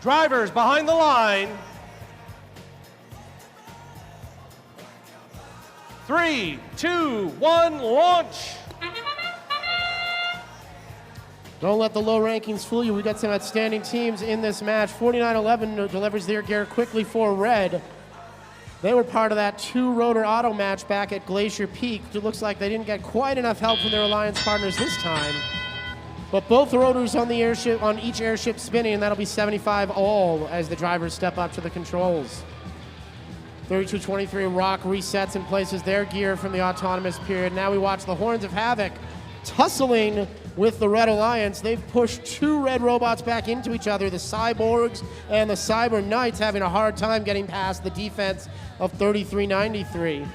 Drivers behind the line. 3, 2, 1, launch. Don't let the low rankings fool you. We got some outstanding teams in this match. 4911 delivers their gear quickly for red. They were part of that 2-rotor auto match back at Glacier Peak. It looks like they didn't get quite enough help from their alliance partners this time. But both rotors on the airship, on each airship spinning, and that'll be 75 all as the drivers step up to the controls. 3223 Rock resets and places their gear from the autonomous period. Now we watch the Horns of Havoc tussling with the Red Alliance. They've pushed 2 red robots back into each other, the Cyborgs and the Cyber Knights, having a hard time getting past the defense of 3393.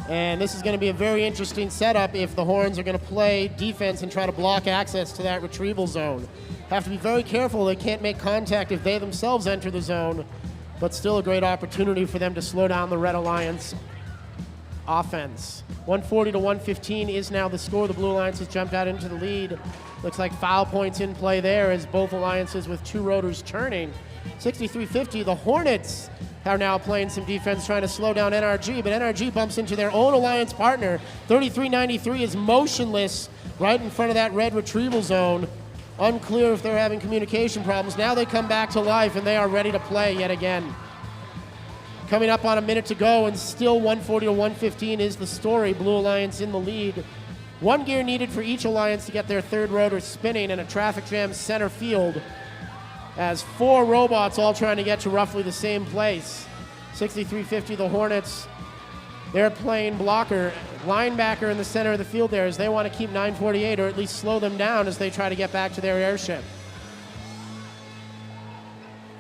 And this is going to be a very interesting setup if the Horns are going to play defense and try to block access to that retrieval zone. Have to be very careful. They can't make contact if they themselves enter the zone, but still a great opportunity for them to slow down the Red Alliance offense. 140 to 115 is now the score. The Blue Alliance has jumped out into the lead. Looks like foul points in play there as both alliances with 2 rotors turning. 6350, the Hornets are now playing some defense, trying to slow down NRG, but NRG bumps into their own alliance partner. 3393 is motionless right in front of that red retrieval zone. Unclear if they're having communication problems. Now they come back to life and they are ready to play yet again. Coming up on a minute to go, and still 140 to 115 is the story. Blue Alliance in the lead. 1 gear needed for each alliance to get their 3rd rotor spinning, and a traffic jam center field as 4 robots all trying to get to roughly the same place. 6350, the Hornets, they're playing blocker, linebacker in the center of the field there as they want to keep 948 or at least slow them down as they try to get back to their airship.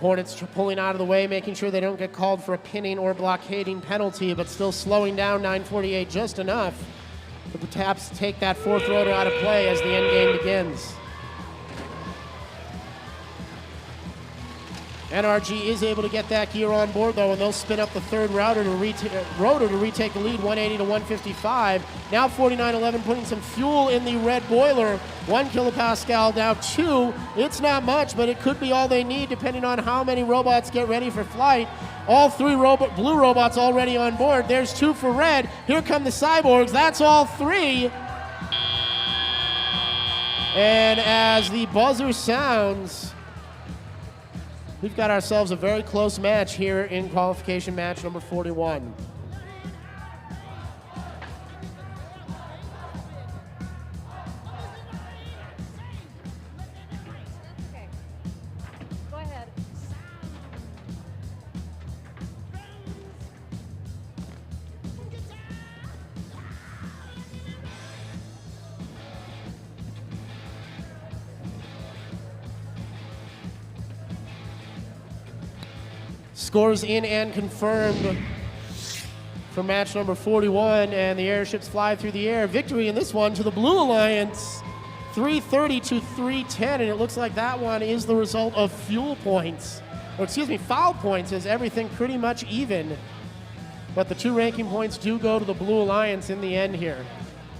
Hornets pulling out of the way, making sure they don't get called for a pinning or blockading penalty, but still slowing down 948 just enough to perhaps take that 4th rotor out of play as the end game begins. NRG is able to get that gear on board, though, and they'll spin up the 3rd rotor to retake the lead, 180 to 155. Now 4911 putting some fuel in the red boiler. 1 kilopascal, now 2. It's not much, but it could be all they need depending on how many robots get ready for flight. All 3 blue robots already on board. There's 2 for red. Here come the Cyborgs. That's all 3. And as the buzzer sounds, we've got ourselves a very close match here in qualification match number 41. Okay, go ahead. Scores in and confirmed for match number 41, and the airships fly through the air. Victory in this one to the Blue Alliance, 330 to 310, and it looks like that one is the result of fuel points, or excuse me, foul points, as everything pretty much even. But the 2 ranking points do go to the Blue Alliance in the end here.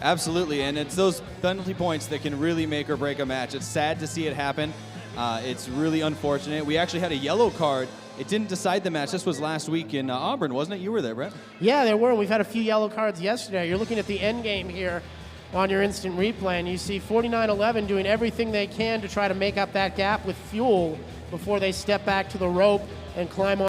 Absolutely, and it's those penalty points that can really make or break a match. It's sad to see it happen. It's really unfortunate. We actually had a yellow card. It didn't decide the match. This was last week in Auburn, wasn't it? You were there, Brett. Yeah, there were. We've had a few yellow cards yesterday. You're looking at the end game here on your instant replay, and you see 4911 doing everything they can to try to make up that gap with fuel before they step back to the rope and climb on